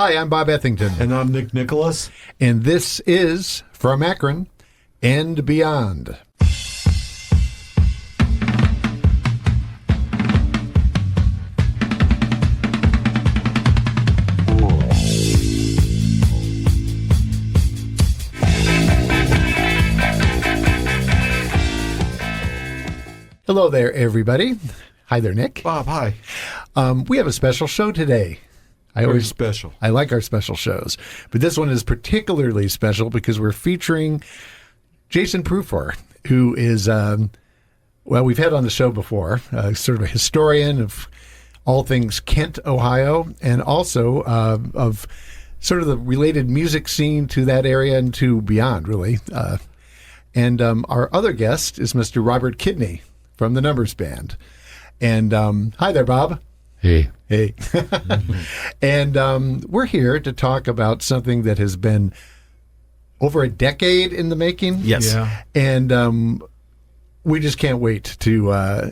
Hi, I'm Bob Ethington. And I'm Nick Nicholas. And this is From Akron and Beyond. Hello there, everybody. Hi there, Nick. Bob, hi. We have a special show today. Very special. I like our special shows, but this one is particularly special because we're featuring Jason Prufer, who is, we've had on the show before, sort of a historian of all things Kent, Ohio, and also of sort of the related music scene to that area and to beyond, really. And our other guest is Mr. Robert Kidney from the Numbers Band. And hi there, Bob. Hey. And we're here to talk about something that has been over a decade in the making. Yes. Yeah. And we just can't wait to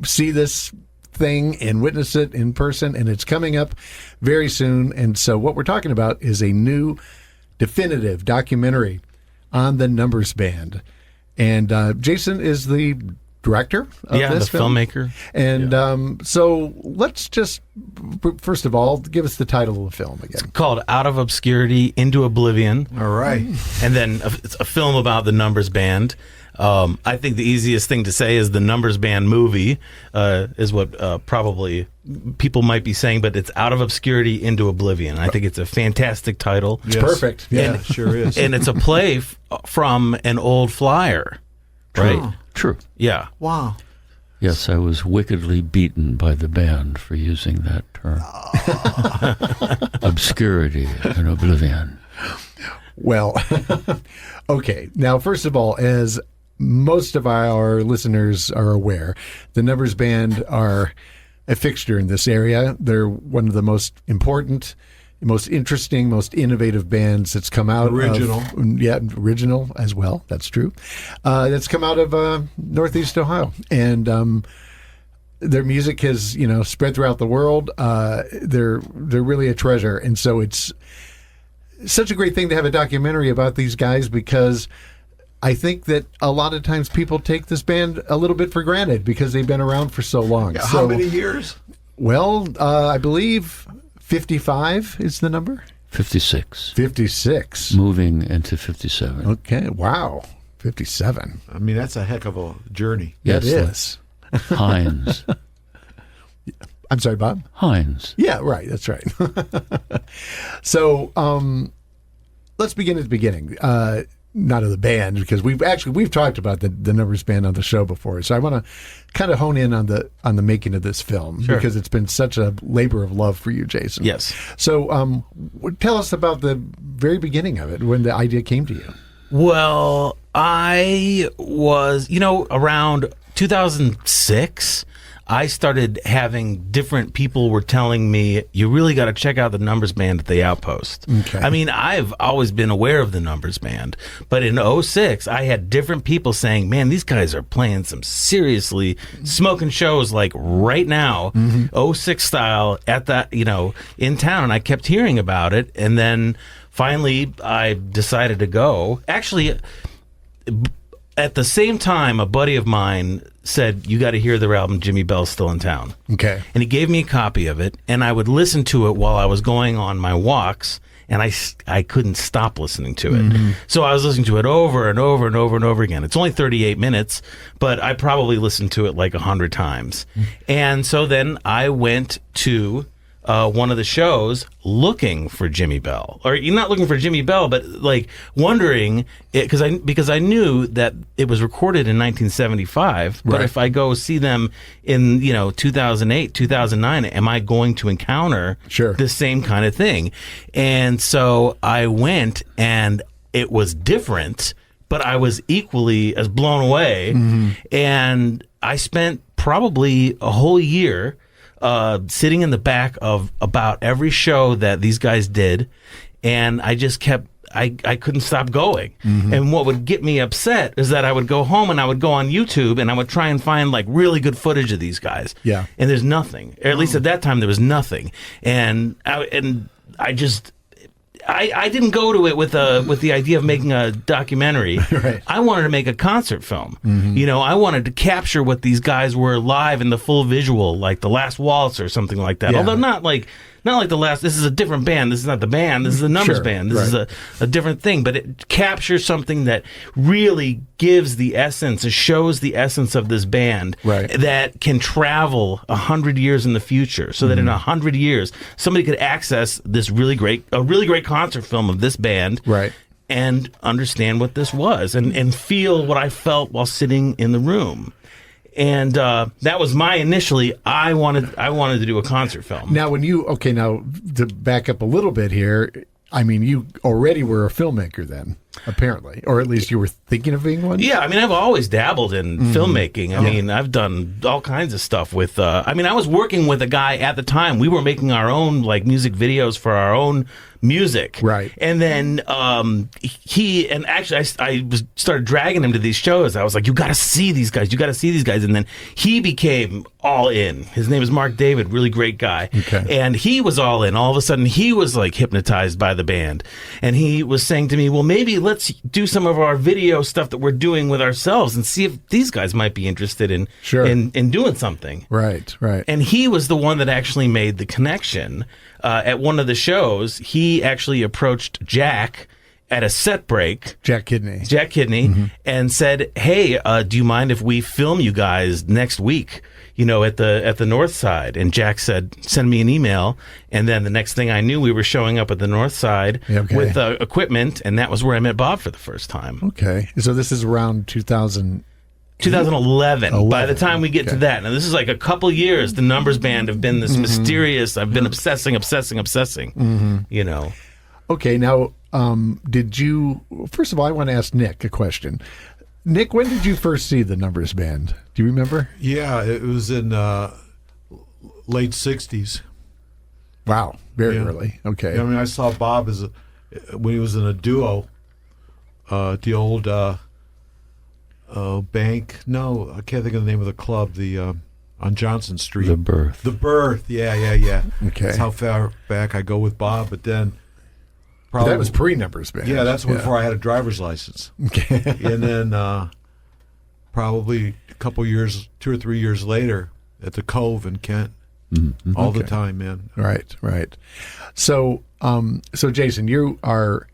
see this thing and witness it in person. And it's coming up very soon. And so what we're talking about is a new definitive documentary on the Numbers Band. And Jason is the director of this the film. filmmaker. And so let's just, first of all, give us the title of the film again. It's called Out of Obscurity into Oblivion. All right. And then it's a film about the Numbers Band. I think the easiest thing to say is the Numbers Band movie is what probably people might be saying, but it's Out of Obscurity into Oblivion. I think it's a fantastic title. It's perfect. Yeah, it sure is. And it's a play from an old flyer, right? True. Yeah. Wow. Yes, I was wickedly beaten by the band for using that term. Obscurity and Oblivion. Well, okay. Now, first of all, as most of our listeners are aware, the Numbers Band are a fixture in this area. They're one of the most important, most interesting, most innovative bands that's come out original as well. That's true. That's come out of Northeast Ohio, and their music has spread throughout the world. They're really a treasure, and so it's such a great thing to have a documentary about these guys, because I think that a lot of times people take this band a little bit for granted because they've been around for so long. Yeah, how many years? Well, I believe 55 is the number? 56. 56. Moving into 57. Okay, wow. 57. I mean, that's a heck of a journey. Yes, it is. Hines. I'm sorry, Bob? Hines. Yeah, right. That's right. So let's begin at the beginning. Not of the band, because we've talked about the Numbers Band on the show before. So I want to kind of hone in on the making of this film, Sure. because it's been such a labor of love for you, Jason. Yes. So tell us about the very beginning of it, when the idea came to you. Well, I was, around 2006, I started having different people were telling me, you really got to check out the Numbers Band at the Outpost. Okay. I mean, I've always been aware of the Numbers Band, but in 2006, I had different people saying, man, these guys are playing some seriously smoking shows like right now, 2006 style at that, in town. And I kept hearing about it. And then finally I decided to go. Actually, at the same time, a buddy of mine said, you got to hear their album, Jimmy Bell's Still in Town. Okay. And he gave me a copy of it, and I would listen to it while I was going on my walks, and I couldn't stop listening to it. So I was listening to it over and over and over and over again. It's only 38 minutes, but I probably listened to it like 100 times. And so then I went to one of the shows looking for Jimmy Bell, or you're not looking for Jimmy Bell, but like wondering because I knew that it was recorded in 1975. But Right. if I go see them in 2008, 2009, am I going to encounter Sure. the same kind of thing? And so I went, and it was different, but I was equally as blown away. And I spent probably a whole year sitting in the back of about every show that these guys did, and I just kept I couldn't stop going. Mm-hmm. And what would get me upset is that I would go home and I would go on YouTube and I would try and find like really good footage of these guys. Yeah. And there's nothing. Or at least at that time there was nothing. And I didn't go to it with the idea of making a documentary. Right. I wanted to make a concert film. I wanted to capture what these guys were live in the full visual, like The Last Waltz or something like that. Yeah. Although not like the last. This is a different band. This is not the band. This is the Numbers Sure. band. This Right. is a different thing. But it captures something that really gives the essence. It shows the essence of this band Right. that can travel 100 years in the future. So that in 100 years, somebody could access a really great concert film of this band. Right. And understand what this was and feel what I felt while sitting in the room. And that was my initially. I wanted to do a concert film. Now, now to back up a little bit here, I mean, you already were a filmmaker then, apparently, or at least you were thinking of being one. Yeah, I mean, I've always dabbled in filmmaking. I mean, I've done all kinds of stuff with. I was working with a guy at the time. We were making our own music videos for our own music, right? And then I started dragging him to these shows. I was like, "You got to see these guys. You got to see these guys." And then he became all in. His name is Mark David, really great guy. Okay. And he was all in. All of a sudden, he was hypnotized by the band, and he was saying to me, "Well, maybe let's do some of our video stuff that we're doing with ourselves and see if these guys might be interested in in doing something." Right. And he was the one that actually made the connection. At one of the shows, he actually approached Jack at a set break. Jack Kidney. And said, "Hey, do you mind if we film you guys next week? At the North Side?" And Jack said, "Send me an email." And then the next thing I knew, we were showing up at the North Side with equipment, and that was where I met Bob for the first time. Okay, so this is around 2011. By the time we get to that, now this is a couple years. The Numbers Band have been this mysterious. I've been obsessing. Okay, now did you? First of all, I want to ask Nick a question. Nick, when did you first see the Numbers Band? Do you remember? Yeah, it was in late '60s. Wow, very early. Okay. Yeah, I saw Bob when he was in a duo. The old bank. No, I can't think of the name of the club. On Johnson Street. The Birth. The Birth. Yeah. Okay. That's how far back I go with Bob. But then, that was pre-Numbers Band. Yeah, that's before I had a driver's license. Okay. And then probably a couple years, 2 or 3 years later, at the Cove in Kent. All the time, man. Right. So, Jason, you are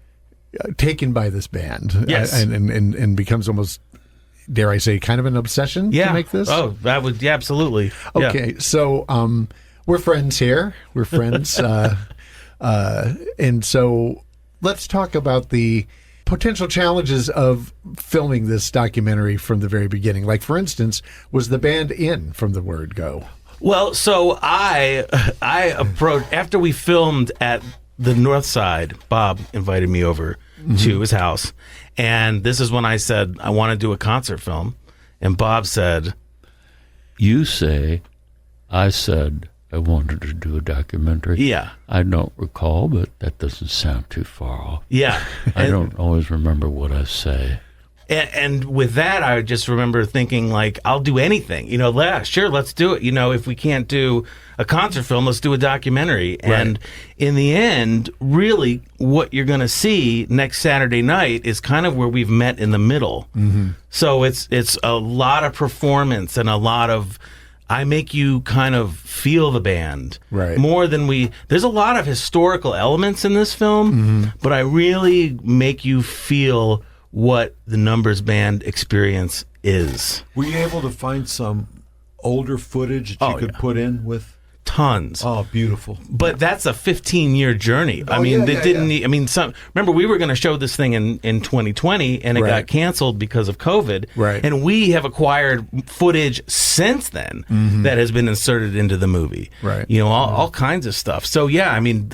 taken by this band, yes, and becomes almost, dare I say, kind of an obsession to make this. Oh, that would absolutely. Okay, so we're friends here. We're friends, and so let's talk about the potential challenges of filming this documentary from the very beginning. Like, for instance, was the band in from the word go? Well, so I approached after we filmed at the North Side. Bob invited me over to his house, and this is when I said I want to do a concert film, and Bob said, "You say, I said I wanted to do a documentary." Yeah, I don't recall, but that doesn't sound too far off. Yeah, I don't always remember what I say. And with that, I just remember thinking, I'll do anything. Sure, let's do it. If we can't do a concert film, let's do a documentary. Right. And in the end, really, what you're going to see next Saturday night is kind of where we've met in the middle. So it's a lot of performance and a lot of, I make you kind of feel the band. Right. More than there's a lot of historical elements in this film, but I really make you feel what the Numbers Band experience is. Were you able to find some older footage that you could put in with? Tons. Oh, beautiful. But that's a 15-year journey. Remember, we were going to show this thing in 2020, and it got canceled because of COVID. Right. And we have acquired footage since then that has been inserted into the movie. Right. All kinds of stuff. So,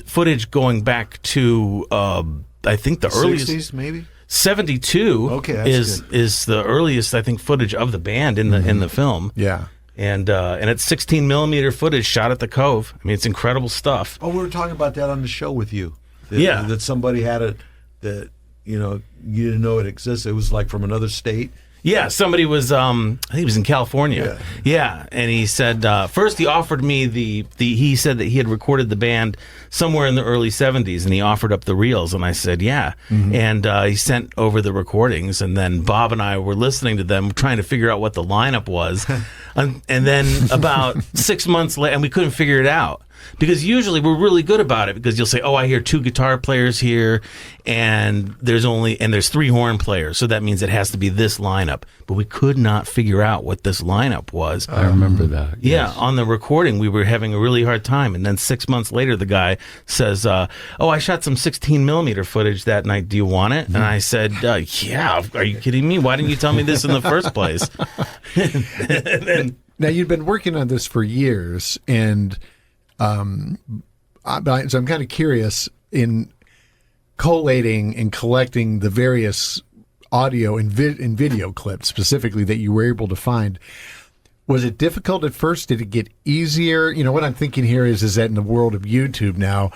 footage going back to, I think the earliest... 60s, maybe? 72 is the earliest, I think, footage of the band in the film. Yeah. And it's 16 millimeter footage shot at the Cove. I mean, it's incredible stuff. Oh, we were talking about that on the show with you. That somebody had it that you didn't know it existed. It was from another state. Yeah, somebody was, I think he was in California. Yeah, and he said, first he offered me he said that he had recorded the band somewhere in the early 70s, and he offered up the reels, and I said, yeah. And he sent over the recordings, and then Bob and I were listening to them, trying to figure out what the lineup was. And then about 6 months later, and we couldn't figure it out. Because usually we're really good about it, because you'll say, oh, I hear 2 guitar players here, and there's 3 horn players, so that means it has to be this lineup. But we could not figure out what this lineup was. I remember that. Yeah, yes. on the recording, we were having a really hard time. And then 6 months later, the guy says, oh, I shot some 16 millimeter footage that night. Do you want it? And I said, yeah, are you kidding me? Why didn't you tell me this in the first place? Now, you've been working on this for years, and so I'm kind of curious in collating and collecting the various audio and video clips specifically that you were able to find. Was it difficult at first? Did it get easier? You know, what I'm thinking here is that in the world of YouTube now,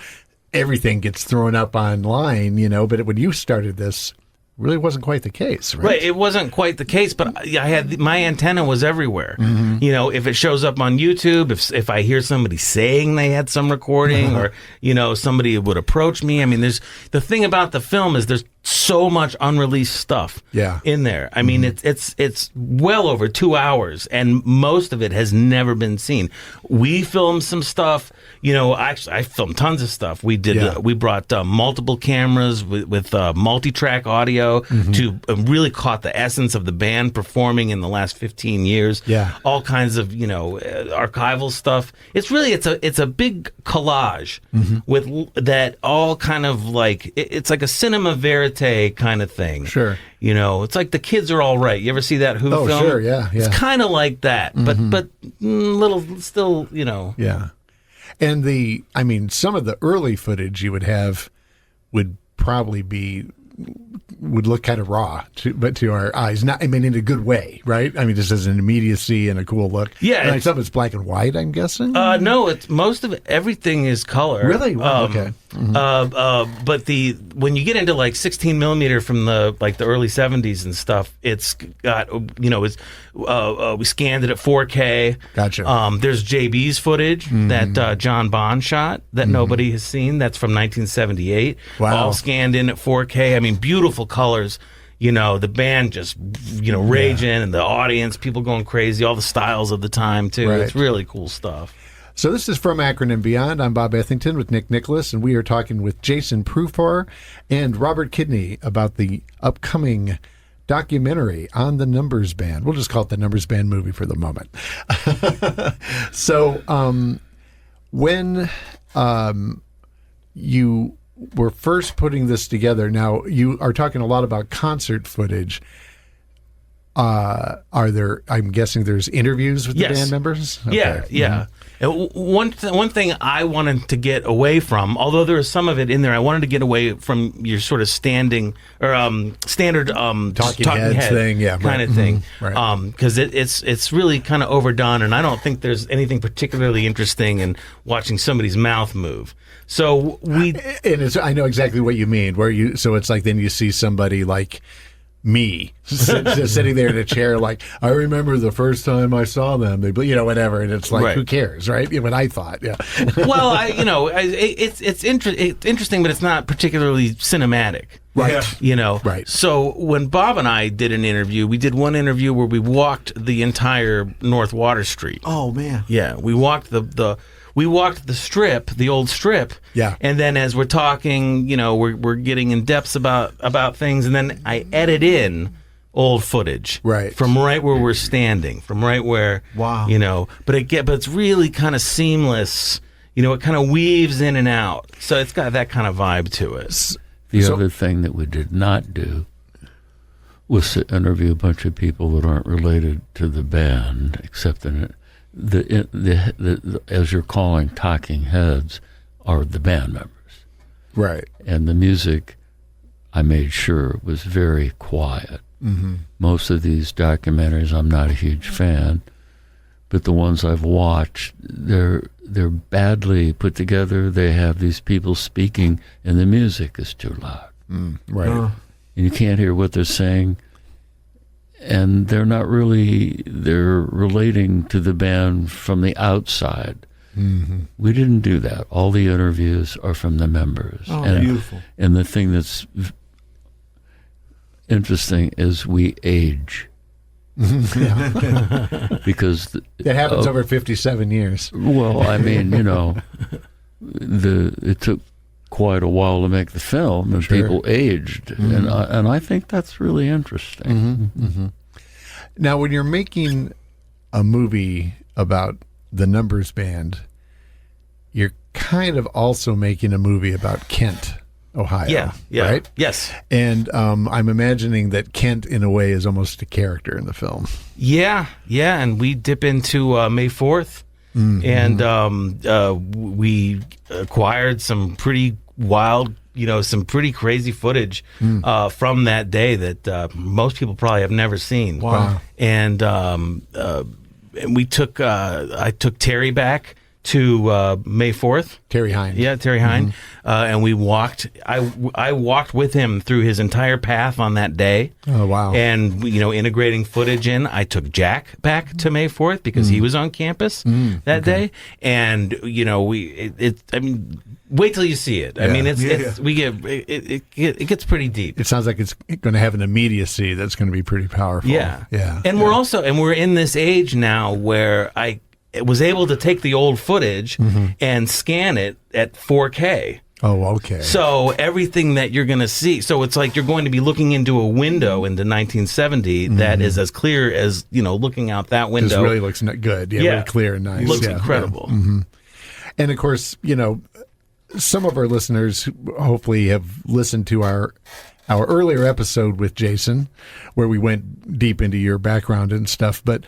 everything gets thrown up online, you know, but when you started this, really wasn't quite the case, right? Right, it wasn't quite the case, but I had my antenna was everywhere. You know, if it shows up on YouTube, if I hear somebody saying they had some recording, or you know, somebody would approach me. I mean, the thing about the film is there's so much unreleased stuff in there. I mean, it's well over 2 hours, and most of it has never been seen. We filmed some stuff. You know, actually, I filmed tons of stuff. We did. We brought multiple cameras with multi-track audio to really caught the essence of the band performing in the last 15 years. Yeah, all kinds of archival stuff. It's really it's a big collage with that all kind of like it's like a cinema verite kind of thing. Sure. You know, it's like The Kids Are All Right. You ever see that Who film? Oh, sure, yeah. It's kind of like that, but little still, you know. Yeah. And some of the early footage you would have would probably would look kind of raw, to our eyes. Not, I mean, in a good way, right? I mean, just as an immediacy and a cool look. Yeah. And some of it's black and white, I'm guessing? No, it's most of it, everything is color. Really? Wow, okay. But when you get into like 16 millimeter from the early 70s and stuff, it's got, we scanned it at 4K. Gotcha. There's JB's footage that John Bond shot that nobody has seen. That's from 1978. Wow. All scanned in at 4K. I mean, beautiful colors. You know, the band just, raging, and the audience, people going crazy, all the styles of the time, too. Right. It's really cool stuff. So this is From Akron and Beyond. I'm Bob Ethington with Nick Nicholas, and we are talking with Jason Prufer and Robert Kidney about the upcoming documentary on the Numbers Band. We'll just call it the Numbers Band movie for the moment. So when you were first putting this together, now you are talking a lot about concert footage. I'm guessing there's interviews with the band members? Okay. Yeah. And one thing I wanted to get away from, although there is some of it in there, I wanted to get away from your sort of standard talking head thing, kind of thing, because it's really kind of overdone, and I don't think there's anything particularly interesting in watching somebody's mouth move. So I know exactly what you mean. So it's like then you see somebody like me sitting there in a chair, like, I remember the first time I saw them, whatever, and it's like, who cares, right? What I thought, Well, it's interesting, but it's not particularly cinematic, right? Right. So when Bob and I did an interview, we did one interview where we walked the entire North Water Street. Oh man, yeah, we walked we walked the strip, the old strip. Yeah. And then as we're talking, we're getting in depths about things, and then I edit in old footage. Right. From right where we're standing, from right where but it's really kind of seamless. It kind of weaves in and out. So it's got that kind of vibe to it. The other thing that we did not do was to interview a bunch of people that aren't related to the band, except in it. The as you're calling talking heads are the band members, right? And the music, I made sure, was very quiet. Most of these documentaries, I'm not a huge fan, but the ones I've watched, they're badly put together. They have these people speaking, and the music is too loud, right? And you can't hear what they're saying. and they're relating to the band from the outside. Mm-hmm. We didn't do that. All the interviews are from the members. Oh, beautiful. And the thing that's interesting is we age. Because that happens over 57 years. Well, I mean, it took quite a while to make the film, and people aged, and I think that's really interesting. Mm-hmm. Mm-hmm. Now, when you're making a movie about the Numbers Band, you're kind of also making a movie about Kent, Ohio. Yeah. Right? Yes. And I'm imagining that Kent, in a way, is almost a character in the film. Yeah. And we dip into May 4th, and we acquired some pretty wild, some pretty crazy footage from that day that most people probably have never seen. Wow. And we took I took Terry back to May 4th. Terry Hine. Yeah, Terry Hine. And we walked. I walked with him through his entire path on that day. Oh, wow. And integrating footage in. I took Jack back to May 4th because he was on campus that day. And wait till you see it. I mean, it gets pretty deep. It sounds like it's going to have an immediacy that's going to be pretty powerful. Yeah. And we're we're in this age now where I was able to take the old footage and scan it at 4K. Oh, okay. So everything that you're going to see, so it's like you're going to be looking into a window into 1970 that is as clear as, looking out that window. It really looks good. Yeah, really clear and nice. Looks incredible. Yeah. Mm-hmm. And of course, some of our listeners hopefully have listened to our earlier episode with Jason, where we went deep into your background and stuff. But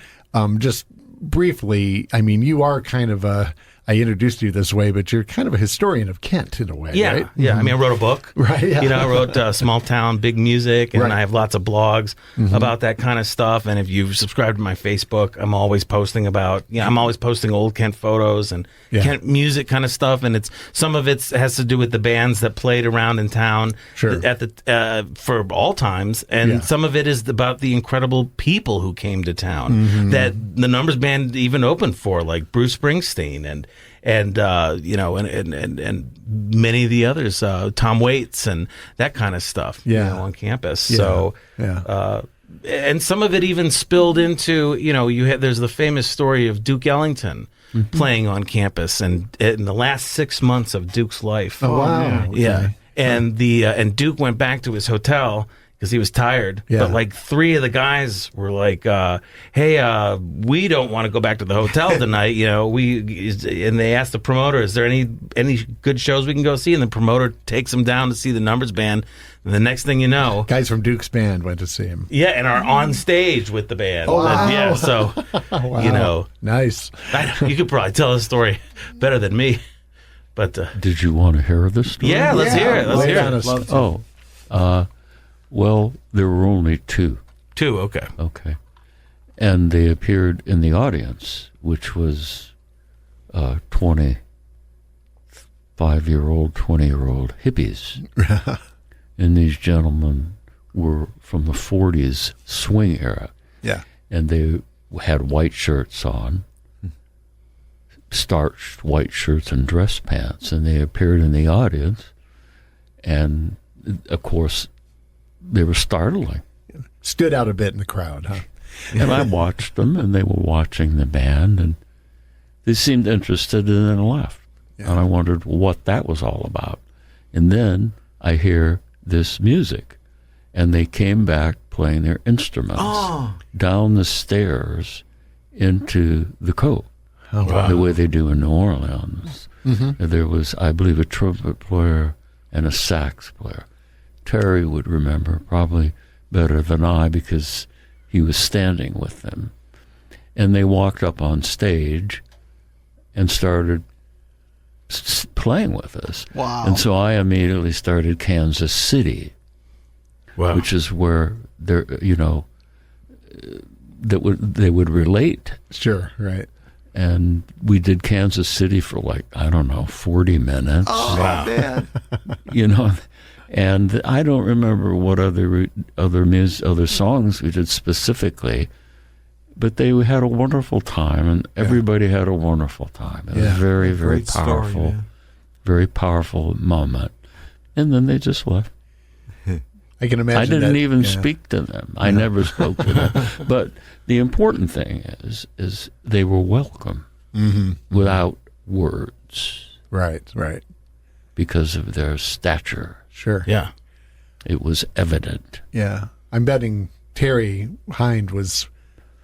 just briefly, I mean, you are kind of I introduced you this way, but you're kind of a historian of Kent in a way, yeah, right? Yeah, I mean, I wrote a book. Right, yeah. I wrote Small Town, Big Music, and Right. I have lots of blogs about that kind of stuff. And if you've subscribed to my Facebook, I'm always posting about, I'm always posting old Kent photos and Kent music kind of stuff. And some of it has to do with the bands that played around in town for all times. And some of it is about the incredible people who came to town that the Numbers Band even opened for, like Bruce Springsteen and many of the others, Tom Waits and that kind of stuff, on campus. Yeah. So, and some of it even spilled into, there's the famous story of Duke Ellington playing on campus, and in the last 6 months of Duke's life. Oh, wow. Yeah. And and Duke went back to his hotel because he was tired. Yeah. But like 3 of the guys were like, hey, we don't want to go back to the hotel tonight. And they asked the promoter, is there any good shows we can go see? And the promoter takes them down to see the Numbers Band. And the next thing you know, guys from Duke's band went to see him. Yeah, and are on stage with the band. Oh, wow. And, yeah, so, Wow. Nice. You could probably tell the story better than me. But did you want to hear this story? Yeah, let's hear it. Let's hear it. Well, there were only 2. 2, okay. Okay. And they appeared in the audience, which was 25-year-old, 20-year-old hippies. And these gentlemen were from the 40s swing era. Yeah. And they had white shirts on, starched white shirts and dress pants, and they appeared in the audience. And, of course, they were startling. Stood out a bit in the crowd, huh? And I watched them, and they were watching the band, and they seemed interested and then left. Yeah. And I wondered what that was all about. And then I hear this music, and they came back playing their instruments down the stairs into the Cove, the way they do in New Orleans. There was, I believe, a trumpet player and a sax player. Terry would remember probably better than I because he was standing with them. And they walked up on stage and started playing with us. Wow. And so I immediately started Kansas City, which is where they would relate. Sure, right. And we did Kansas City for 40 minutes. Oh, man. And I don't remember what other songs we did specifically, but they had a wonderful time, and everybody had a wonderful time. It was very, very Great story, powerful, man. very powerful moment. And then they just left. I can imagine. I didn't that, even speak to them. I never spoke to them. But the important thing is they were welcome without words. Right, right. Because of their stature. Sure. Yeah. It was evident. Yeah. I'm betting Terry Hind was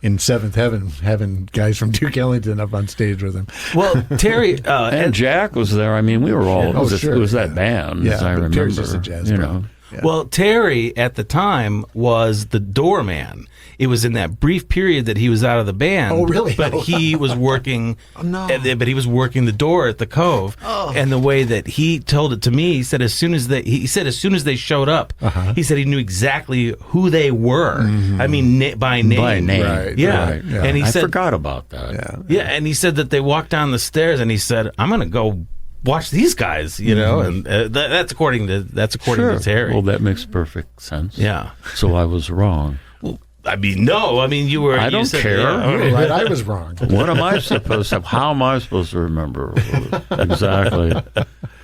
in seventh heaven having guys from Duke Ellington up on stage with him. Well, Terry and Jack was there. I mean, we were all. It was that band, as I remember. Terry's just a jazz know. Yeah. Well, Terry at the time was the doorman. It was in that brief period that he was out of the band. Oh, really? But he was working. But he was working the door at the Cove. Oh. And the way that he told it to me, he said as soon as they showed up, he said he knew exactly who they were. I mean, by name. By name. Right, Yeah. right, yeah. And he I said, forgot about that. Yeah, and he said that they walked down the stairs, and he said, "I'm going to go watch these guys," you know, and that's according to Terry. Well, that makes perfect sense. Yeah. So I was wrong. I mean, no. I mean, you were. I you don't said, care. Yeah, You were right. I was wrong. What am I supposed to? How am I supposed to remember exactly?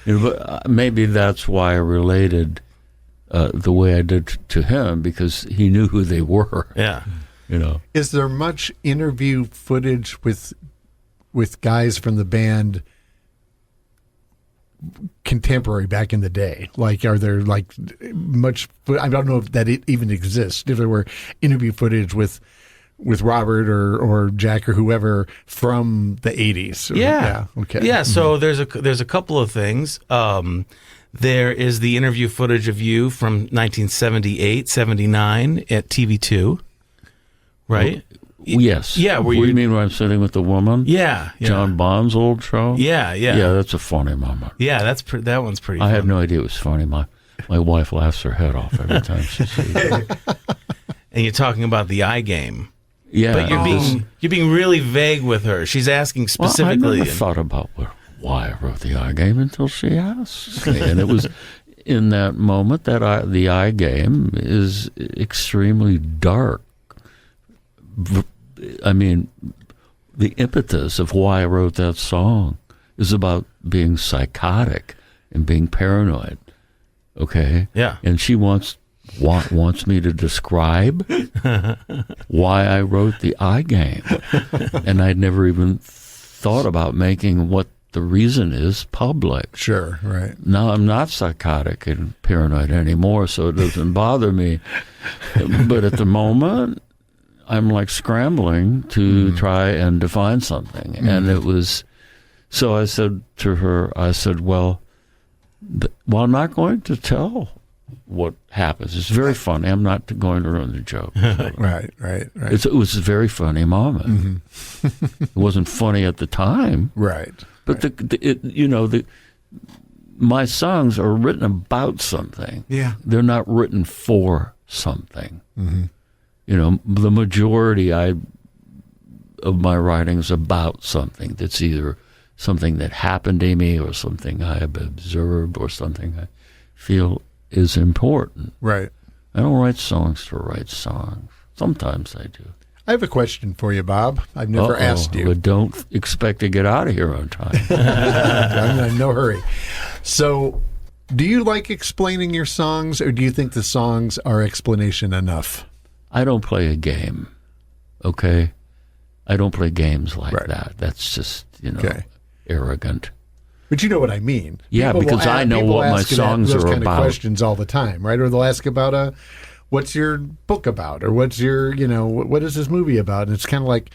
You know, but maybe that's why I related the way I did to him, because he knew who they were. Yeah. You know. Is there much interview footage with guys from the band contemporary back in the day? Like, are there like much? I don't know if that it even exists. If there were interview footage with Robert or Jack or whoever from the 80s. Okay. Yeah. So there's a couple of things. There is the interview footage of you from 1978, 79 at TV2, right? Yes. Yeah. What do you mean when I'm sitting with the woman? Yeah. John Bond's old show? Yeah. Yeah, that's a funny moment. Yeah, that one's pretty I fun. had no idea it was funny. My wife laughs her head off every time she sees it. And you're talking about the eye game. Yeah. But you're being really vague with her. She's asking specifically. Well, I never thought about why I wrote the eye game until she asked me. And it was in that moment that the eye game is extremely dark. I mean, the impetus of why I wrote that song is about being psychotic and being paranoid. Okay? Yeah. And she wants me to describe why I wrote the eye game. And I'd never even thought about making what the reason is public. Sure, right. Now I'm not psychotic and paranoid anymore, so it doesn't bother me. But at the moment, I'm like scrambling to try and define something. And it was, so I said to her, well, I'm not going to tell what happens. It's very funny. I'm not going to ruin the joke. So. Right. It was a very funny moment. It wasn't funny at the time. Right. But my songs are written about something. Yeah. They're not written for something. You know, the majority of my writing is about something that's either something that happened to me or something I have observed or something I feel is important. Right. I don't write songs to write songs. Sometimes I do. I have a question for you, Bob. I've never asked you. But don't expect to get out of here on time. I'm in no hurry. So, do you like explaining your songs, or do you think the songs are explanation enough? I don't play a game, okay? I don't play games like that. That's just, arrogant. But you know what I mean. Yeah, People because I know what my songs those are kind about. Of questions all the time, right? Or they'll ask about what's your book about, or what's your, what is this movie about? And it's kind of like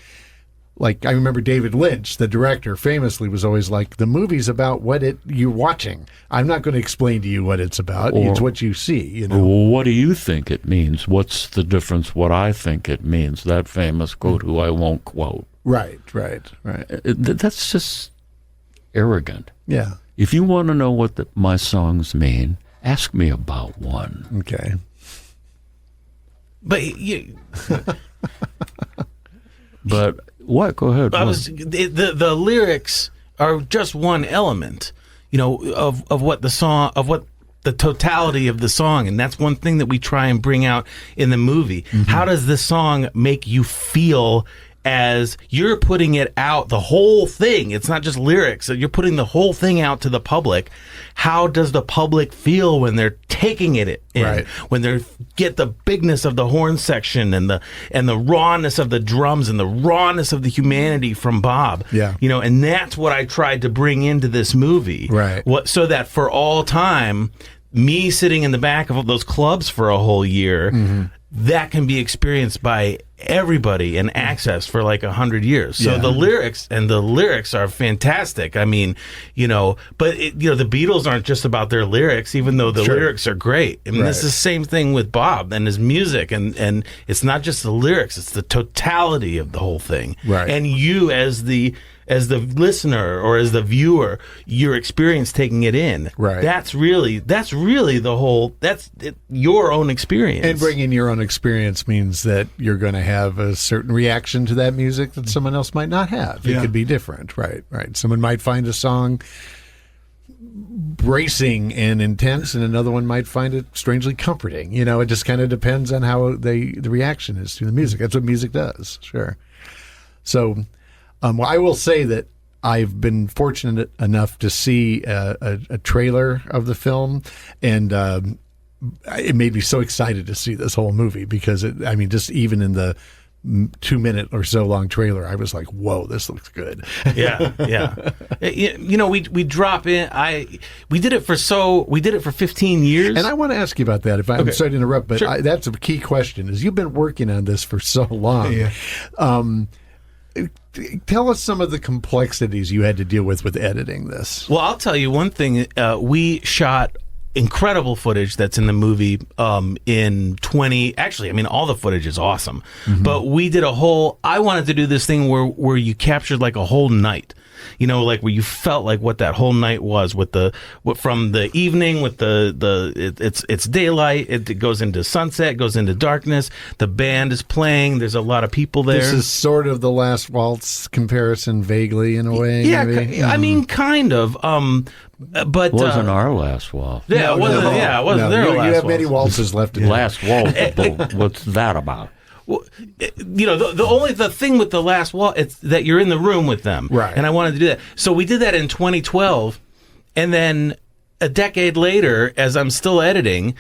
I remember David Lynch, the director, famously was always like, the movie's about what you're watching. I'm not going to explain to you what it's about. It's what you see, Well, what do you think it means? What's the difference what I think it means? That famous quote who I won't quote. Right. That's just arrogant. Yeah. If you want to know what my songs mean, ask me about one. Okay. But But what? Go ahead. The lyrics are just one element, of what the song, of what the totality of the song, and that's one thing that we try and bring out in the movie. How does this song make you feel as you're putting it out, the whole thing? It's not just lyrics. You're putting the whole thing out to the public. How does the public feel when they're taking it in? Right. When they get the bigness of the horn section and the rawness of the drums and the rawness of the humanity from Bob. Yeah. And that's what I tried to bring into this movie. Right. So that for all time, me sitting in the back of those clubs for a whole year, that can be experienced by everybody and accessed for like 100 years. So the lyrics are fantastic. I mean, but the Beatles aren't just about their lyrics, even though the lyrics are great. I mean, This is the same thing with Bob and his music, and it's not just the lyrics; it's the totality of the whole thing. Right. And you, as the listener or as the viewer, your experience taking it in. Right. That's really the whole. That's your own experience. And bringing your own experience means that you're going to have a certain reaction to that music that someone else might not have. It could be different. Right. Someone might find a song bracing and intense, and another one might find it strangely comforting. It just kind of depends on how the reaction is to the music. That's what music does. Sure. So, I will say that I've been fortunate enough to see a trailer of the film, and it made me so excited to see this whole movie because just even in the 2-minute or so long trailer, I was like, "Whoa, this looks good." Yeah. We drop in. We did it for 15 years. And I want to ask you about that. If I'm sorry to interrupt, but Sure. that's a key question. Is you've been working on this for so long. Yeah. Tell us some of the complexities you had to deal with editing this. Well, I'll tell you one thing. We shot incredible footage that's in the movie in 20. Actually, all the footage is awesome. But we did I wanted to do this thing where you captured like a whole night. Like where you felt like what that whole night was from the evening with it's daylight, it goes into sunset, goes into darkness, the band is playing, there's a lot of people there. This is sort of the Last Waltz comparison, vaguely, in a way. Yeah, maybe? kind of. But wasn't our last waltz. Yeah, it wasn't. Yeah, it wasn't their last. You have waltz. many waltzes left. In Last waltz. What's that about? Well, the thing with the last wall, it's that you're in the room with them, right? And I wanted to do that, so we did that in 2012, and then a decade later, as I'm still editing,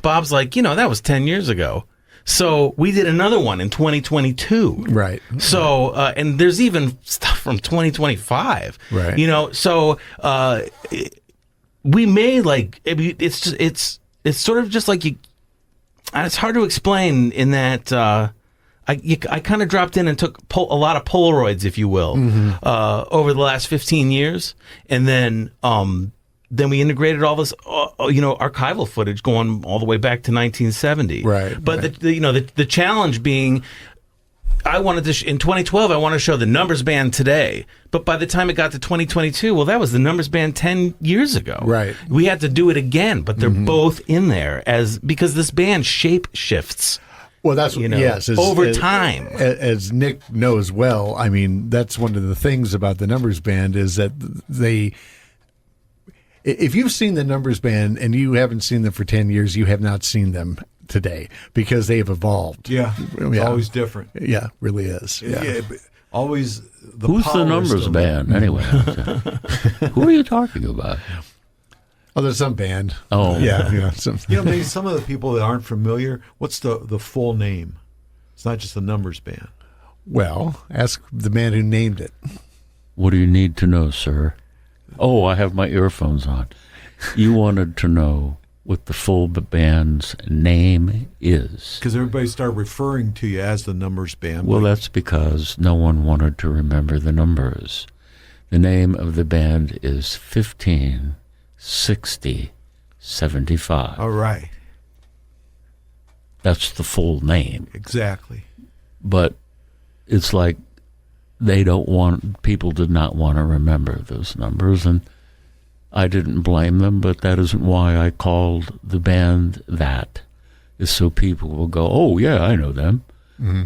Bob's like, that was 10 years ago. So we did another one in 2022. Right. So, and there's even stuff from 2025. Right. So we made it's sort of just like you. It's hard to explain in that I kind of dropped in and took a lot of Polaroids, if you will, over the last 15 years, and then we integrated all this, archival footage going all the way back to 1970. Right. But the challenge being, I wanted to in 2012 I wanted to show the Numbers Band today, but by the time it got to 2022, well, that was the Numbers Band 10 years ago. Right. We had to do it again, but they're both in there because this band shape shifts. Well, that's yes. Over time, as Nick knows well, that's one of the things about the Numbers Band is that they. If you've seen the Numbers Band and you haven't seen them for 10 years, you have not seen them today because they have evolved. Yeah, it's always different. Yeah, really is. Yeah. Always the Who's the Numbers Band, anyway? Who are you talking about? Oh, there's some band. Oh. Yeah. Maybe some of the people that aren't familiar, what's the full name? It's not just the Numbers Band. Well, ask the man who named it. What do you need to know, sir? Oh, I have my earphones on. You wanted to know what the full band's name is. Because everybody started referring to you as the Numbers Band. Well, that's because no one wanted to remember the numbers. The name of the band is 156075. All right. That's the full name. Exactly. But it's like people did not want to remember those numbers, and I didn't blame them, but that isn't why I called the band that, is so people will go, oh, yeah, I know them.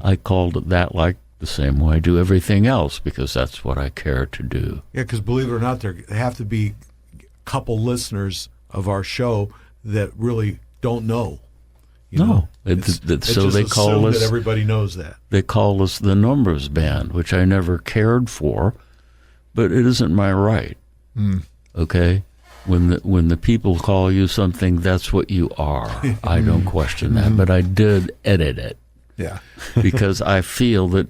I called it that like the same way I do everything else, because that's what I care to do. Yeah, because believe it or not, there have to be a couple listeners of our show that really don't know. You No. know? So just they call assumed us. that everybody knows that. They call us the numbers band, which I never cared for, but it isn't my right. Okay? When the people call you something, that's what you are. I don't question that, but I did edit it. Yeah. Because I feel that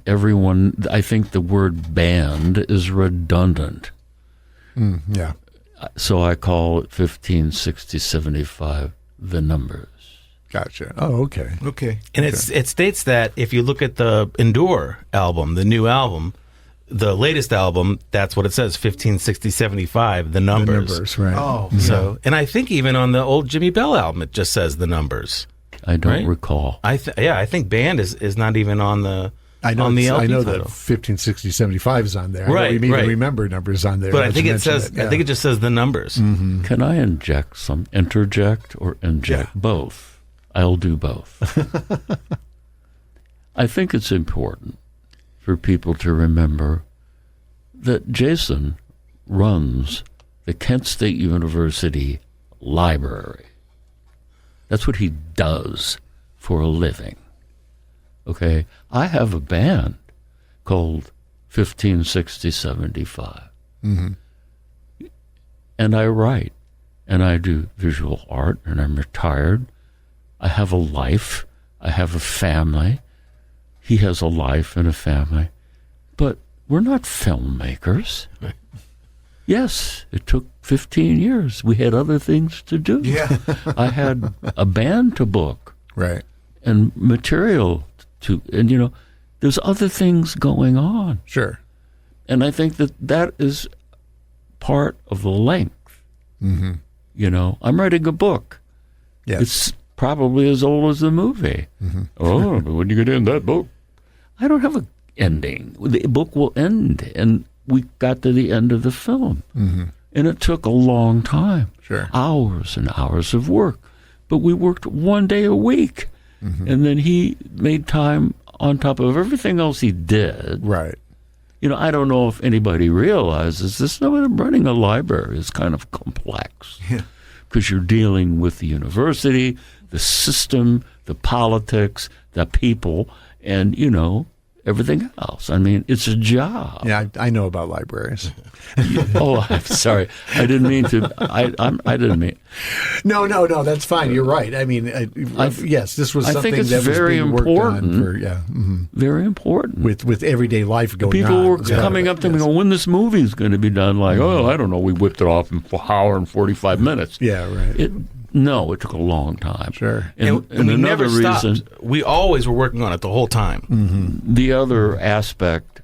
I think the word band is redundant. Yeah. So I call it 15, 60, 75, the numbers. Gotcha. Oh, okay. Okay. And it states that if you look at the Endure album, the new album, the latest album, that's what it says, 15, 60, 75, the numbers. The numbers, right. Oh, So, and I think even on the old Jimmy Bell album, it just says the numbers. I don't Right? recall. I think band is not even on the I know, on the LP I know photo. that 15, 60, 75 is on there. I Right, don't even right. remember numbers on there. But I as think you it says mentioned I think it just says the numbers. Can I interject or inject both? I'll do both. I think it's important for people to remember that Jason runs the Kent State University Library. That's what he does for a living. Okay? I have a band called 15, 60, 75. And I write, and I do visual art, and I'm retired. I have a life. I have a family. He has a life and a family. But we're not filmmakers. Yes, it took 15 years. We had other things to do. Yeah. I had a band to book Right. and material to, and there's other things going on. Sure. And I think that is part of the length. I'm writing a book. Yes. It's probably as old as the movie. Oh, but when you get in that book, I don't have an ending. The book will end, and we got to the end of the film. And it took a long time. Sure. Hours and hours of work. But we worked one day a week. And then he made time on top of everything else he did. Right. I don't know if anybody realizes this. No, running a library is kind of complex. Because you're dealing with the university, the system, the politics, the people, and, everything else. I mean, it's a job. Yeah, I know about libraries. Oh, I'm sorry. I didn't mean to. I didn't mean. No, that's fine. You're right. I mean, yes, this was I something think it's that was very being worked important. on for, Very important. with everyday life going People on. were coming up to me, when this movie's going to be done? Like, oh, I don't know. We whipped it off in an hour and 45 minutes. Yeah, right. It took a long time. Sure. And we never another stopped. reason, We always were working on it the whole time. the other aspect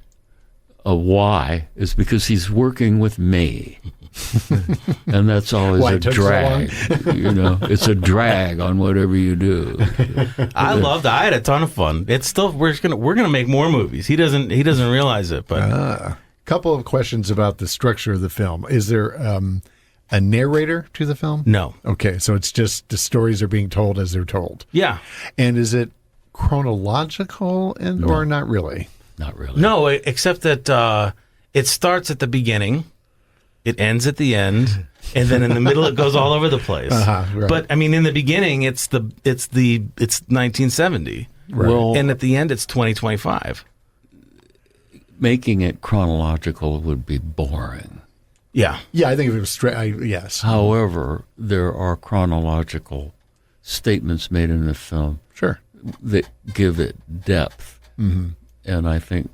of why is because he's working with me. And that's always Why a it took so drag. It's a drag on whatever you do. I loved it. I had a ton of fun. It's still we're gonna make more movies. He doesn't realize it, but Couple of questions about the structure of the film. Is there a narrator to the film? no. Okay, so it's just the stories are being told as they're told. Yeah. And is it chronological or not really? Not really. No, except that it starts at the beginning, it ends at the end, and then in the middle it goes all over the place. Right. But I mean, in the beginning it's 1970, Well, and at the end it's 2025. making it chronological would be boring. Yeah. Yeah, I think if it was straight, yes. However, there are chronological statements made in the film Sure. that give it depth. And I think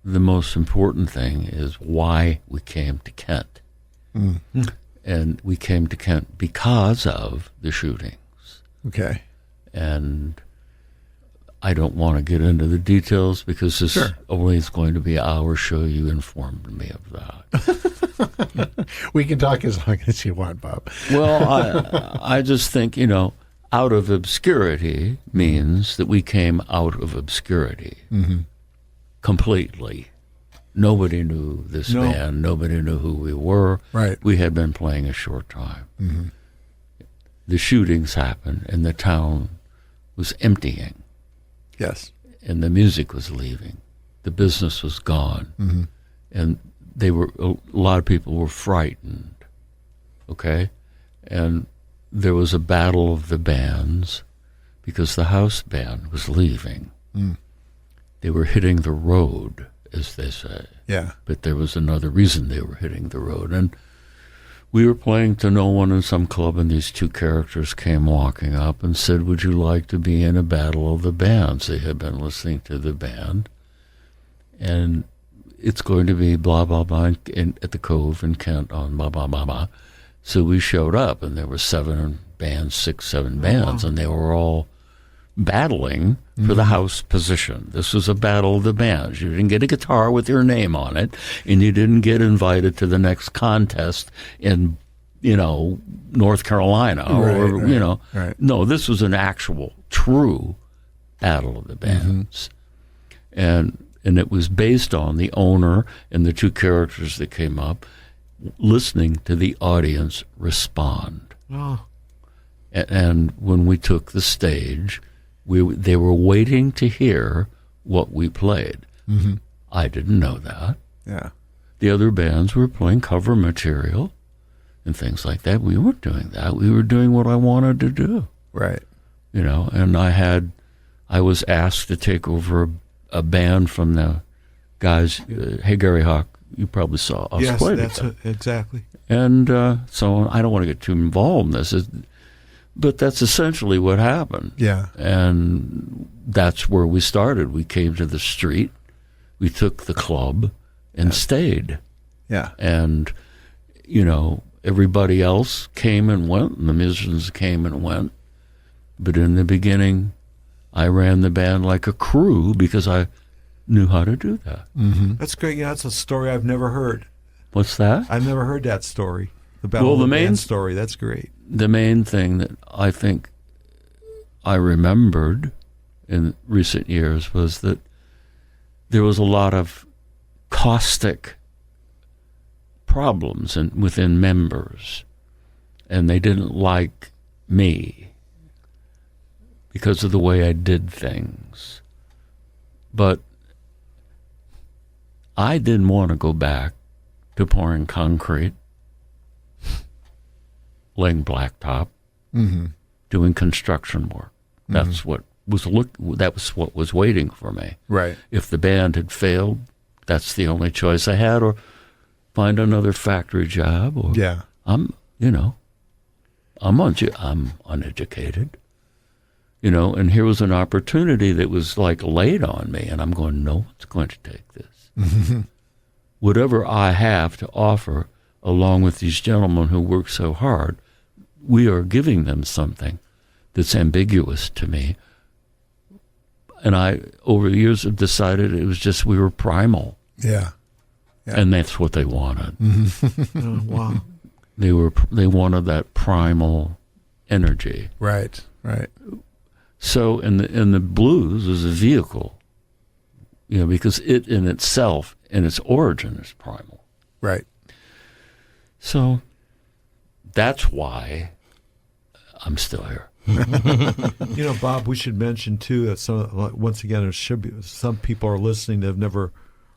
the most important thing is why we came to Kent. And we came to Kent because of the shootings. Okay. And I don't want to get into the details because this only is going to be our show. You informed me of that. We can talk as long as you want, Bob. Well, I just think, out of obscurity means that we came out of obscurity completely. Nobody knew this band. Nobody knew who we were. Right. We had been playing a short time. The shootings happened, and the town was emptying, Yes. and the music was leaving. The business was gone, and a lot of people were frightened. Okay, and there was a battle of the bands because the house band was leaving. They were hitting the road, as they say. Yeah. But there was another reason they were hitting the road. And we were playing to no one in some club, and these two characters came walking up and said, would you like to be in a battle of the bands? They had been listening to the band. And it's going to be blah, blah, blah at the Cove in Kent on blah, blah, blah, blah. So we showed up, and there were 7 bands, 6, 7 bands, and they were all battling for the house position. This was a battle of the bands. You didn't get a guitar with your name on it, and you didn't get invited to the next contest in, North Carolina Right. No, this was an actual, true battle of the bands. And it was based on the owner and the 2 characters that came up listening to the audience respond. Oh. And when we took the stage, they were waiting to hear what we played. I didn't know that. Yeah. The other bands were playing cover material and things like that. We weren't doing that. We were doing what I wanted to do. Right. And I was asked to take over a band from the guys. Hey, Gary Hawk, you probably saw us play together. Exactly. And so I don't want to get too involved in this, but that's essentially what happened. Yeah. And that's where we started. We came to the street, we took the club, and stayed. Yeah. And, everybody else came and went, and the musicians came and went. But in the beginning, I ran the band like a crew because I knew how to do that. That's great. Yeah, that's a story I've never heard. What's that? I've never heard that story. The Battle of the Band story. That's great. The main thing that I think I remembered in recent years was that there was a lot of caustic problems within members, and they didn't like me because of the way I did things. But I didn't want to go back to pouring concrete, laying blacktop, doing construction work. That's what was waiting for me. Right. If the band had failed, that's the only choice I had, or find another factory job. Or Yeah. I'm uneducated, and here was an opportunity that was like laid on me, and I'm going, no one's going to take this. Whatever I have to offer, along with these gentlemen who work so hard, we are giving them something that's ambiguous to me. And I, over the years, have decided it was just we were primal. Yeah. Yeah. And that's what they wanted. Oh, wow. They wanted that primal energy. Right. Right. So in the blues is a vehicle, because it in itself, in its origin, is primal. Right. So that's why I'm still here. Bob, we should mention too that once again, there should be some people are listening that have never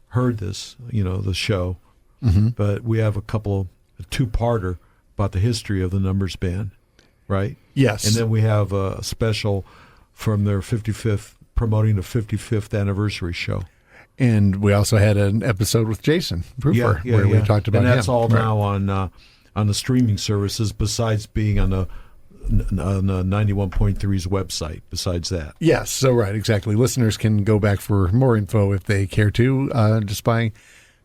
heard this, the show, but we have a 2-parter about the history of the Numbers Band, right? Yes. And then we have a special from their 55th, promoting the 55th anniversary show. And we also had an episode with Jason Prufer where we talked about him. And that's all now on the streaming services, besides being on the 91.3's website, besides that. Yes, so right, exactly. Listeners can go back for more info if they care to, just by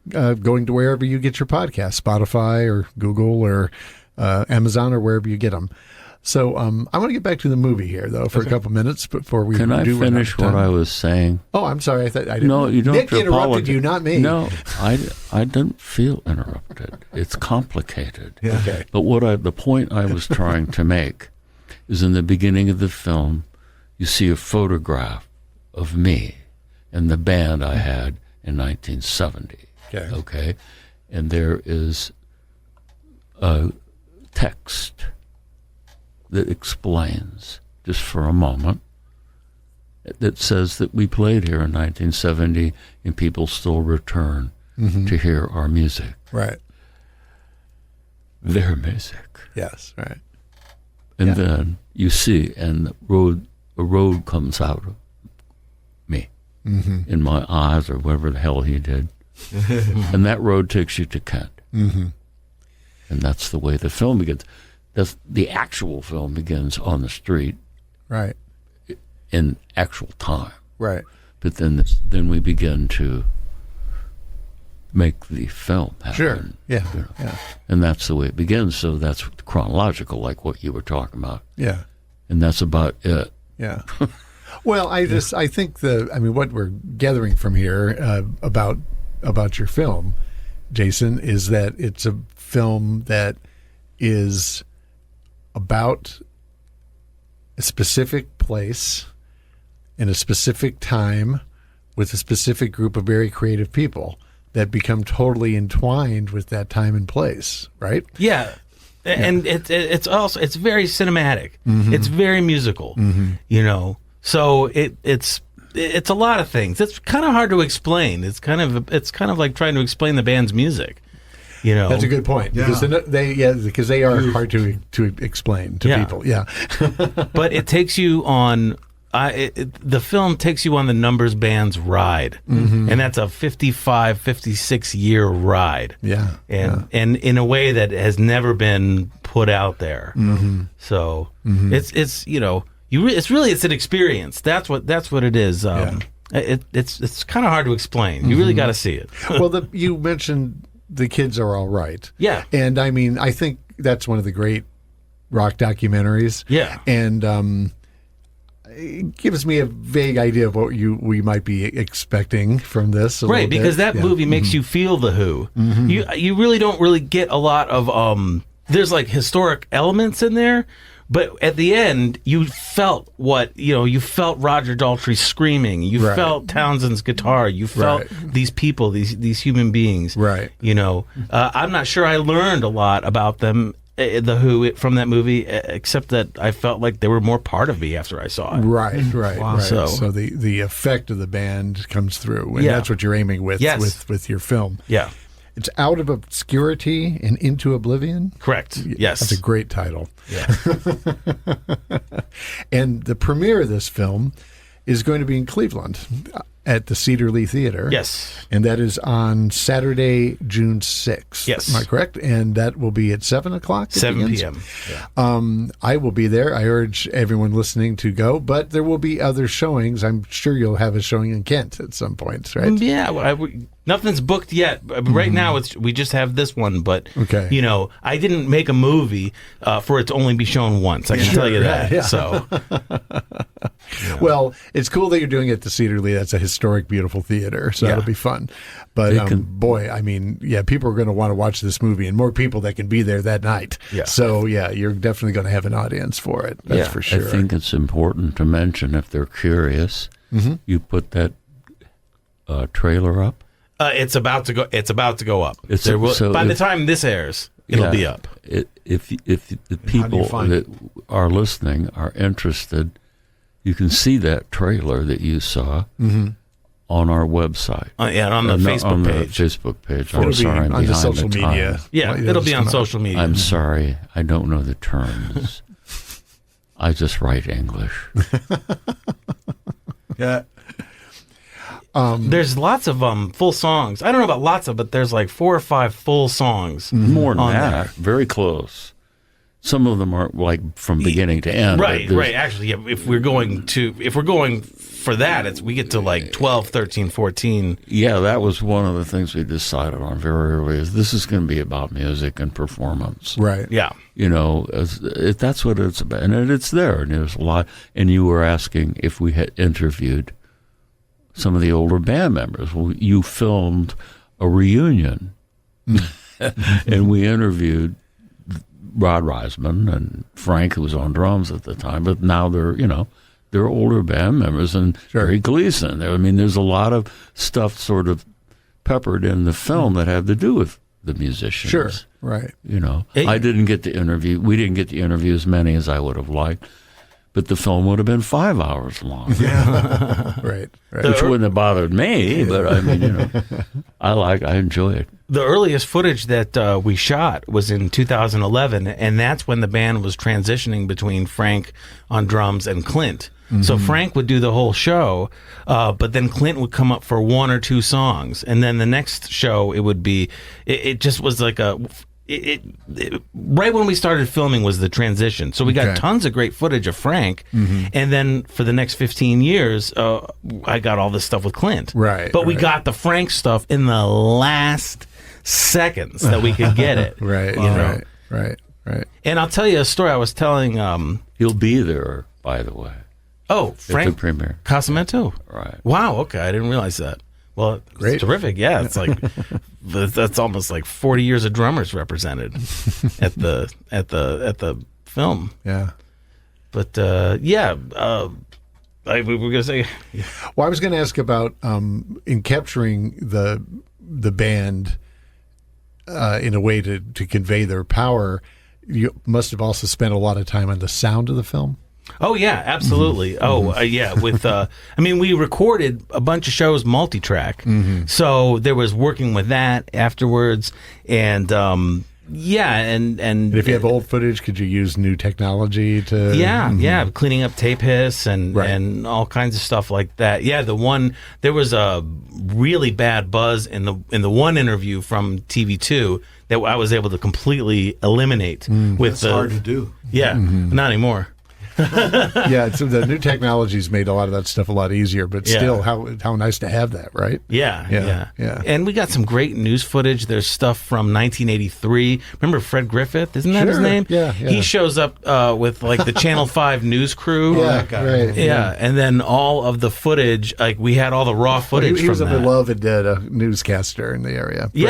going to wherever you get your podcast, Spotify or Google or Amazon or wherever you get them. So I want to get back to the movie here, though, for a couple minutes before we Can I finish what I was saying? Oh, I'm sorry. I didn't. No, you don't Nick have to interrupted apologize. you, not me. No, I didn't feel interrupted. It's complicated. Yeah. Okay. But the point I was trying to make is in the beginning of the film, you see a photograph of me and the band I had in 1970. Okay? And there is a text that explains, just for a moment, that says that we played here in 1970 and people still return to hear our music. Right. Their music. Yes, right. And then you see, and a road comes out of me, in my eyes, or whatever the hell he did. And that road takes you to Kent. And that's the way the film begins. The actual film begins on the street. Right. In actual time. Right. But then we begin to make the film happen. Sure. Yeah. You know. Yeah. And that's the way it begins. So that's chronological, like what you were talking about. Yeah. And that's about it. Yeah. Well, I think what we're gathering from here about your film, Jason, is that it's a film that is about a specific place in a specific time with a specific group of very creative people that become totally entwined with that time and place, right? Yeah. And it's also very cinematic. It's very musical, you know. So it's a lot of things. It's kind of hard to explain. It's kind of like trying to explain the band's music. You know, that's a good point because because they are hard to explain to people. Yeah, but it takes you on. The film takes you on the Numbers Band's ride, and that's a 55, 56 year ride. Yeah, and in a way that has never been put out there. So it's you know it's an experience. That's what it is. It's kind of hard to explain. You really got to see it. Well, you mentioned the kids are all right. Yeah, and I mean I think that's one of the great rock documentaries. Yeah, and it gives me a vague idea of what we might be expecting from this. Right, because that movie makes you feel the Who. You really don't really get a lot of there's like historic elements in there, but at the end you felt you felt Roger Daltrey screaming, you felt Townsend's guitar, you felt these people, these human beings. Right. You know, I'm not sure I learned a lot about them, the Who, from that movie, except that I felt like they were more part of me after I saw it. Right. Wow. So the effect of the band comes through, and that's what you're aiming with with your film. Yeah. It's Out of Obscurity and Into Oblivion. Correct. Yes. That's a great title. Yeah. And the premiere of this film is going to be in Cleveland at the Cedar Lee Theatre. Yes. And that is on Saturday, June 6th. Yes. Am I correct? And that will be at 7 o'clock? 7 p.m. Yeah. I will be there. I urge everyone listening to go, but there will be other showings. I'm sure you'll have a showing in Kent at some point, right? Yeah. Nothing's booked yet. Right now, we just have this one. But, you know, I didn't make a movie for it to only be shown once. I can tell you that. Yeah. So, Well, it's cool that you're doing it at the Cedar Lee. That's a historic, beautiful theater, so that'll be fun. But boy, I mean, people are going to want to watch this movie, and more people that can be there that night. Yeah. So you're definitely going to have an audience for it. That's for sure. I think it's important to mention, if they're curious, you put that trailer up. it's about to go. It's about to go up. By the time this airs, it'll be up. If the people that are listening are interested, you can see that trailer that you saw on our website. On the Facebook page. The Facebook page. I'm sorry, on the social media. Yeah, it'll be on social media. I'm sorry, I don't know the terms. I just write English. Yeah. There's lots of full songs. I don't know about lots of, but there's like 4 or 5 full songs. More than that. Very close. Some of them are like from beginning to end. Right. Actually, if we're going for that, we get to like 12, 13, 14. Yeah, that was one of the things we decided on very early. Is this is going to be about music and performance. Right. Yeah. You know, that's what it's about, and it's there. And there's a lot. And you were asking if we had interviewed some of the older band members. Well, you filmed a reunion, and we interviewed Rod Reisman and Frank, who was on drums at the time, but now they're older band members, and Jerry Gleason. There's a lot of stuff sort of peppered in the film that had to do with the musicians. Sure, right. We didn't get to interview as many as I would have liked, but the film would have been 5 hours long. Right. Which wouldn't have bothered me, but I mean, I enjoy it. The earliest footage that we shot was in 2011, and that's when the band was transitioning between Frank on drums and Clint. So Frank would do the whole show, but then Clint would come up for 1 or 2 songs, and then the next show it would be. It just was like right when we started filming was the transition. So we got tons of great footage of Frank, and then for the next 15 years, I got all this stuff with Clint. Right. But we got the Frank stuff in the last seconds that we could get it. Right. You know? Right. And I'll tell you a story I was telling. He'll be there, by the way. Oh, At Frank the premiere. Casamento. Right. Wow. Okay, I didn't realize that. Well, Great. It's terrific. Yeah, it's like that's almost like 40 years of drummers represented at the film. Yeah. But we were gonna say. Well, I was going to ask about in capturing the band in a way to convey their power. You must have also spent a lot of time on the sound of the film. Oh yeah, absolutely. Yeah. With we recorded a bunch of shows multi-track, so there was working with that afterwards, and and if you have old footage, could you use new technology to? Yeah, cleaning up tape hiss and all kinds of stuff like that. Yeah, there was a really bad buzz in the one interview from TV2 that I was able to completely eliminate. That's hard to do. Yeah, not anymore. Yeah, so the new technologies made a lot of that stuff a lot easier, but still, how nice to have that, right? Yeah. And we got some great news footage. There's stuff from 1983. Remember Fred Griffith? Isn't that his name? Yeah. He shows up with like the Channel 5 news crew. Right. Yeah, and then all of the footage, like we had all the raw footage He was a from that. beloved newscaster in the area. Fred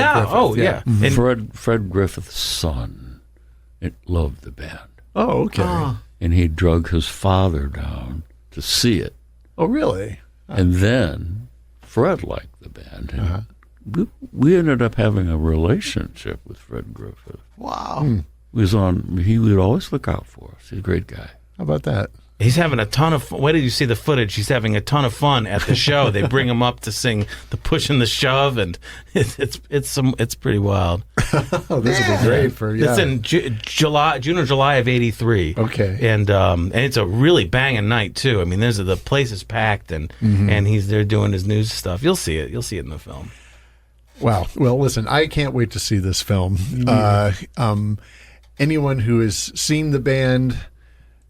Yeah. Griffith, And Fred Griffith's son loved the band. Oh, okay. And he drug his father down to see it. Oh, really? And then Fred liked the band. And we ended up having a relationship with Fred Griffith. Wow. He would always look out for us. He's a great guy. How about that? he's having a ton of fun. Wait till you see the footage. He's having a ton of fun at the show. They bring him up to sing the push and the shove, and it's pretty wild. Oh, this will be great for It's in June or July of '83. Okay, and it's a really banging night too. I mean, the place is packed, and he's there doing his news stuff. You'll see it. You'll see it in the film. Wow. Well, listen, I can't wait to see this film. Anyone who has seen the band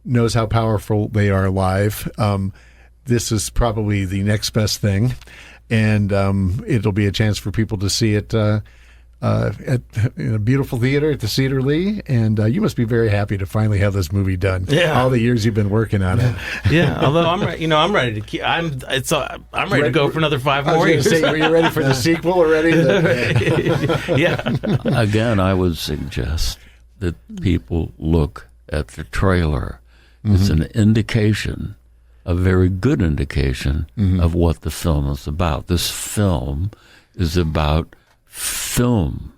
knows how powerful they are live. This is probably the next best thing, and it'll be a chance for people to see it in a beautiful theater at the Cedar Lee. And you must be very happy to finally have this movie done. Yeah. All the years you've been working on it. Yeah. Although I'm ready to keep. I'm ready to go for another 5 more years. Were you ready for the sequel already? Yeah. Again, I would suggest that people look at the trailer. It's an indication, a very good indication of what the film is about. This film is about film.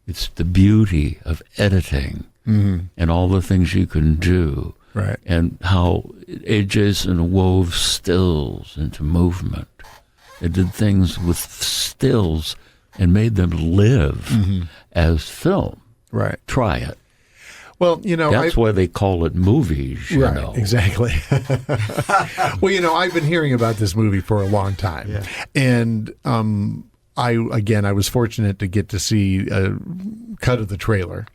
It's the beauty of editing and all the things you can do. Right. And how Jason wove stills into movement. It did things with stills and made them live as film. Right. Try it. Well, that's why they call it movies, you right, know. Exactly. Well, I've been hearing about this movie for a long time. Yeah. And I was fortunate to get to see a cut of the trailer.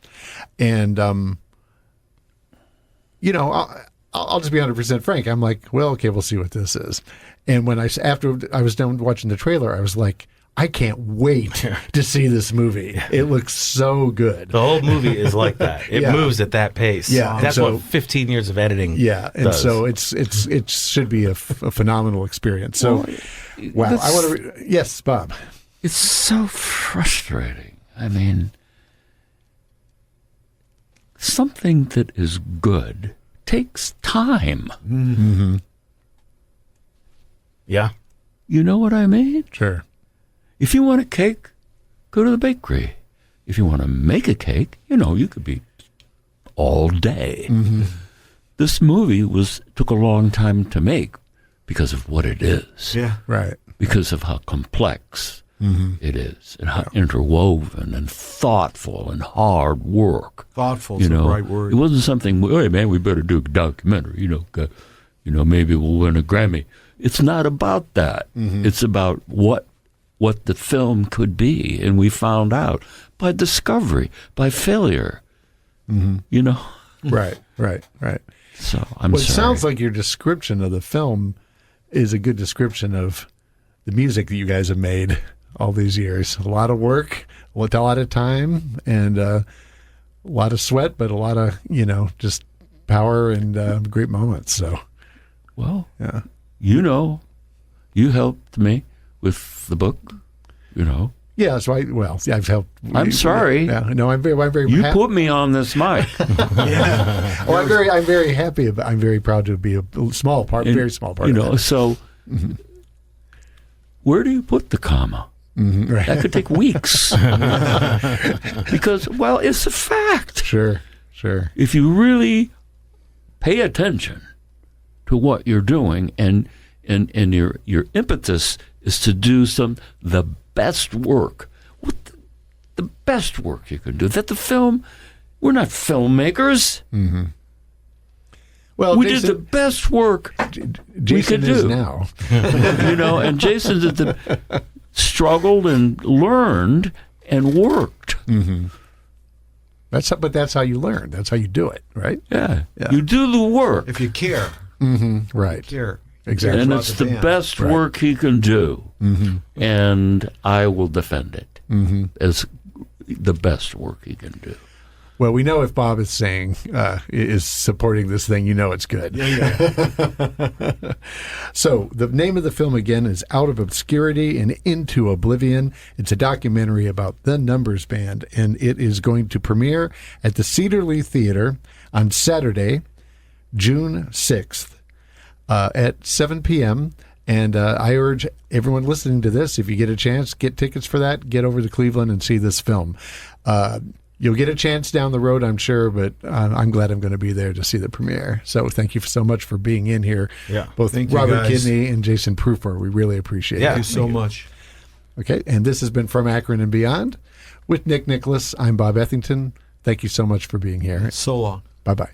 And, I'll just be 100% frank. I'm like, well, okay, we'll see what this is. And after I was done watching the trailer, I was like, I can't wait to see this movie. It looks so good. The whole movie is like that. It moves at that pace. Yeah, that's what 15 years of editing. Yeah, and does. so it should be a phenomenal experience. So, wow, I want to. Yes, Bob. It's so frustrating. I mean, something that is good takes time. Mm-hmm. Yeah. You know what I mean? Sure. If you want a cake, go to the bakery. If you want to make a cake, you could be all day. this movie took a long time to make because of what it is. Yeah. Right. Because of how complex it is, and how interwoven and thoughtful and hard work. Thoughtful is the right word. It wasn't something, hey man, we better do a documentary, maybe we'll win a Grammy. It's not about that. It's about what the film could be, and we found out by discovery, by failure. Right. So It sorry. sounds like your description of the film is a good description of the music that you guys have made all these years. A lot of work, a lot of time, and a lot of sweat, but a lot of, just power and great moments. So, Well, yeah. You helped me with the book, Yeah, so I've helped. I'm sorry. Yeah, no, I'm very. You put me on this mic. Yeah. Well, I'm very happy. I'm very proud to be a small part, very small part. of that. So where do you put the comma? Right. That could take weeks. Because, it's a fact. Sure. If you really pay attention to what you're doing, and your impetus is to do the best work, the best work you can do. That the film, we're not filmmakers. Well, We did the best work we Jason could is do. now. And Jason struggled and learned and worked. That's how you learn. That's how you do it, right? Yeah. Yeah. You do the work. If you care. Right. Care. Exactly. And about it's the the band. best Right. work he can do. And I will defend it as the best work he can do. Well, we know if Bob is saying is supporting this thing, it's good. Yeah. So the name of the film again is Out of Obscurity and Into Oblivion. It's a documentary about the Numbers Band, and it is going to premiere at the Cedar Lee Theatre on Saturday, June 6th at 7 p.m. And I urge everyone listening to this, if you get a chance, get tickets for that. Get over to Cleveland and see this film. You'll get a chance down the road, I'm sure, but I'm glad I'm going to be there to see the premiere. So thank you so much for being in here. Yeah. Both Thank you, Robert guys. Kidney and Jason Prufer. We really appreciate Yeah. it. Thank you so much. Okay, and this has been From Akron and Beyond with Nick Nicholas. I'm Bob Ethington. Thank you so much for being here. So long. Bye-bye.